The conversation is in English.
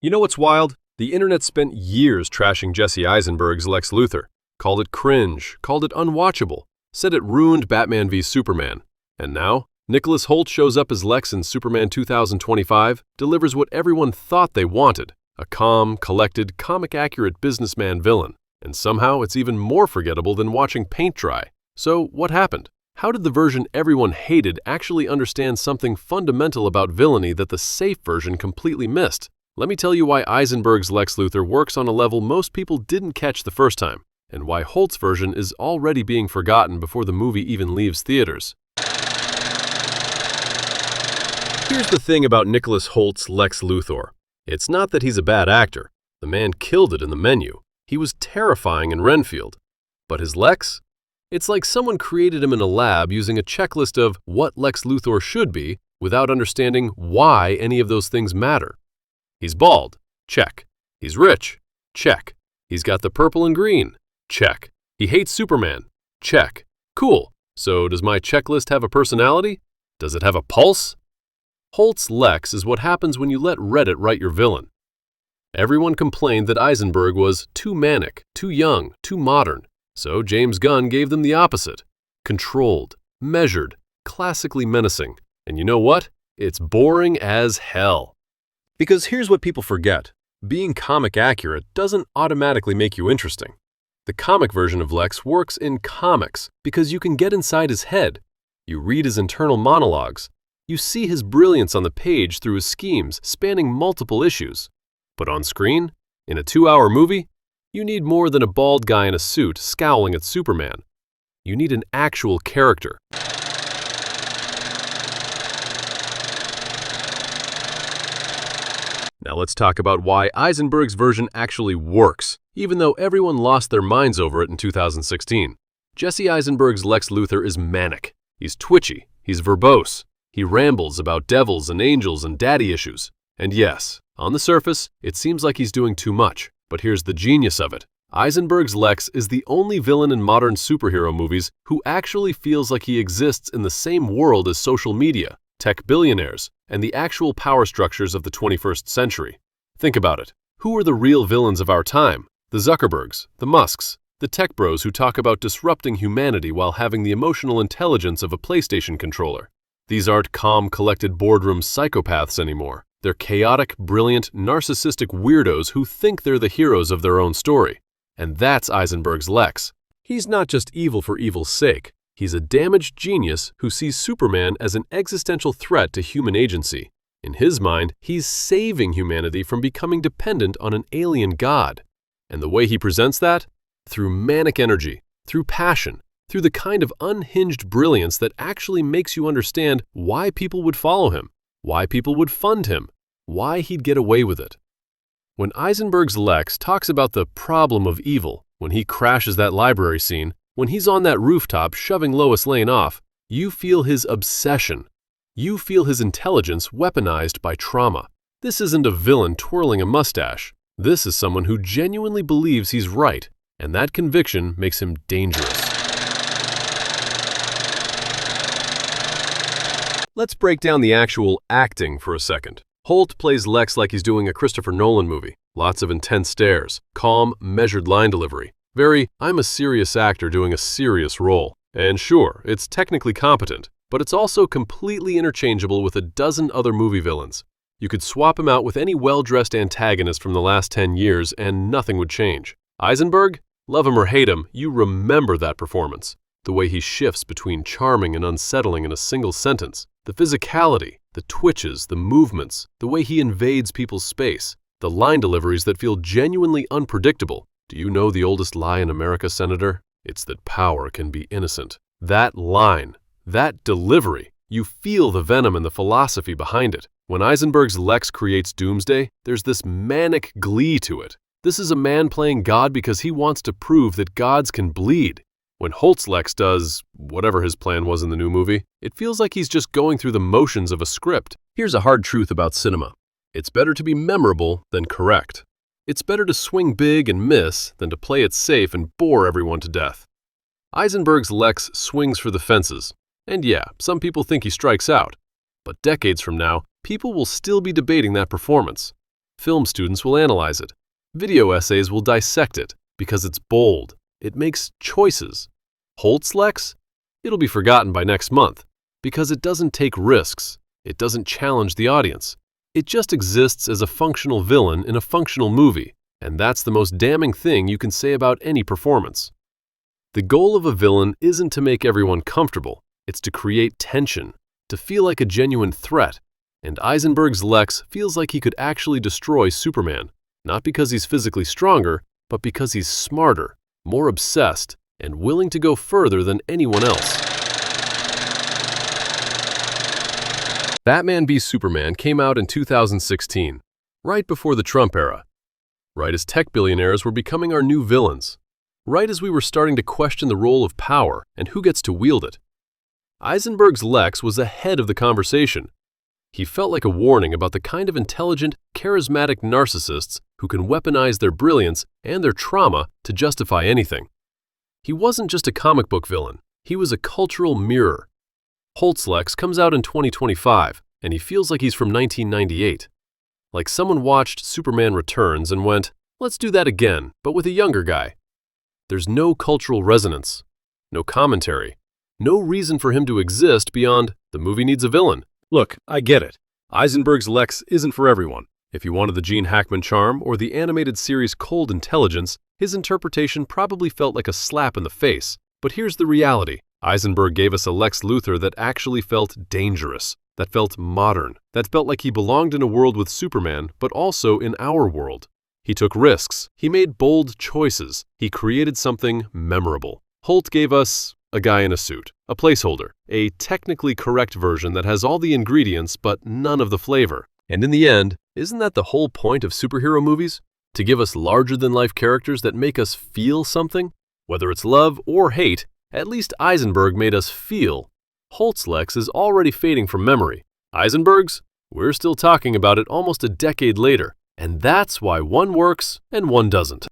You know what's wild? The internet spent years trashing Jesse Eisenberg's Lex Luthor, called it cringe, called it unwatchable, said it ruined Batman v Superman. And now, Nicholas Hoult shows up as Lex in Superman 2025, delivers what everyone thought they wanted, a calm, collected, comic-accurate businessman villain. And somehow it's even more forgettable than watching paint dry. So what happened? How did the version everyone hated actually understand something fundamental about villainy that the safe version completely missed? Let me tell you why Eisenberg's Lex Luthor works on a level most people didn't catch the first time, and why Hoult's version is already being forgotten before the movie even leaves theaters. Here's the thing about Nicholas Hoult's Lex Luthor. It's not that he's a bad actor. The man killed it in the menu. He was terrifying in Renfield. But his Lex? It's like someone created him in a lab using a checklist of what Lex Luthor should be without understanding why any of those things matter. He's bald. Check. He's rich. Check. He's got the purple and green. Check. He hates Superman. Check. Cool. So does my checklist have a personality? Does it have a pulse? Hoult's Lex is what happens when you let Reddit write your villain. Everyone complained that Eisenberg was too manic, too young, too modern. So James Gunn gave them the opposite. Controlled, measured, classically menacing. And you know what? It's boring as hell. Because here's what people forget. Being comic accurate doesn't automatically make you interesting. The comic version of Lex works in comics because you can get inside his head. You read his internal monologues. You see his brilliance on the page through his schemes spanning multiple issues. But on screen, in a 2-hour movie, you need more than a bald guy in a suit scowling at Superman. You need an actual character. Now let's talk about why Eisenberg's version actually works, even though everyone lost their minds over it in 2016. Jesse Eisenberg's Lex Luthor is manic. He's twitchy. He's verbose. He rambles about devils and angels and daddy issues. And yes, on the surface, it seems like he's doing too much. But here's the genius of it. Eisenberg's Lex is the only villain in modern superhero movies who actually feels like he exists in the same world as social media, tech billionaires, and the actual power structures of the 21st century. Think about it. Who are the real villains of our time? The Zuckerbergs, the Musks, the tech bros who talk about disrupting humanity while having the emotional intelligence of a PlayStation controller. These aren't calm, collected boardroom psychopaths anymore. They're chaotic, brilliant, narcissistic weirdos who think they're the heroes of their own story. And that's Eisenberg's Lex. He's not just evil for evil's sake. He's a damaged genius who sees Superman as an existential threat to human agency. In his mind, he's saving humanity from becoming dependent on an alien god. And the way he presents that? Through manic energy, through passion, through the kind of unhinged brilliance that actually makes you understand why people would follow him, why people would fund him, why he'd get away with it. When Eisenberg's Lex talks about the problem of evil, when he crashes that library scene, when he's on that rooftop shoving Lois Lane off, you feel his obsession. You feel his intelligence weaponized by trauma. This isn't a villain twirling a mustache. This is someone who genuinely believes he's right, and that conviction makes him dangerous. Let's break down the actual acting for a second. Hoult plays Lex like he's doing a Christopher Nolan movie. Lots of intense stares, calm, measured line delivery. Very, I'm a serious actor doing a serious role. And sure, it's technically competent, but it's also completely interchangeable with a dozen other movie villains. You could swap him out with any well-dressed antagonist from the last 10 years and nothing would change. Eisenberg? Love him or hate him, you remember that performance. The way he shifts between charming and unsettling in a single sentence. The physicality, the twitches, the movements, the way he invades people's space. The line deliveries that feel genuinely unpredictable. Do you know the oldest lie in America, Senator? It's that power can be innocent. That line, that delivery, you feel the venom and the philosophy behind it. When Eisenberg's Lex creates Doomsday, there's this manic glee to it. This is a man playing God because he wants to prove that gods can bleed. When Hoult's Lex does whatever his plan was in the new movie, it feels like he's just going through the motions of a script. Here's a hard truth about cinema. It's better to be memorable than correct. It's better to swing big and miss than to play it safe and bore everyone to death. Eisenberg's Lex swings for the fences. And yeah, some people think he strikes out. But decades from now, people will still be debating that performance. Film students will analyze it. Video essays will dissect it because it's bold. It makes choices. Hoult's Lex? It'll be forgotten by next month because it doesn't take risks. It doesn't challenge the audience. It just exists as a functional villain in a functional movie, and that's the most damning thing you can say about any performance. The goal of a villain isn't to make everyone comfortable. It's to create tension, to feel like a genuine threat. And Eisenberg's Lex feels like he could actually destroy Superman, not because he's physically stronger, but because he's smarter, more obsessed, and willing to go further than anyone else. Batman v Superman came out in 2016, right before the Trump era. Right as tech billionaires were becoming our new villains. Right as we were starting to question the role of power and who gets to wield it. Eisenberg's Lex was ahead of the conversation. He felt like a warning about the kind of intelligent, charismatic narcissists who can weaponize their brilliance and their trauma to justify anything. He wasn't just a comic book villain, he was a cultural mirror. Hoult's Lex comes out in 2025, and he feels like he's from 1998. Like someone watched Superman Returns and went, let's do that again, but with a younger guy. There's no cultural resonance, no commentary, no reason for him to exist beyond the movie needs a villain. Look, I get it. Eisenberg's Lex isn't for everyone. If you wanted the Gene Hackman charm or the animated series Cold Intelligence, his interpretation probably felt like a slap in the face. But here's the reality. Eisenberg gave us a Lex Luthor that actually felt dangerous, that felt modern, that felt like he belonged in a world with Superman, but also in our world. He took risks. He made bold choices. He created something memorable. Hoult gave us a guy in a suit, a placeholder, a technically correct version that has all the ingredients but none of the flavor. And in the end, isn't that the whole point of superhero movies? To give us larger-than-life characters that make us feel something? Whether it's love or hate, at least Eisenberg made us feel. Hoult's Lex is already fading from memory. Eisenberg's? We're still talking about it almost a decade later. And that's why one works and one doesn't.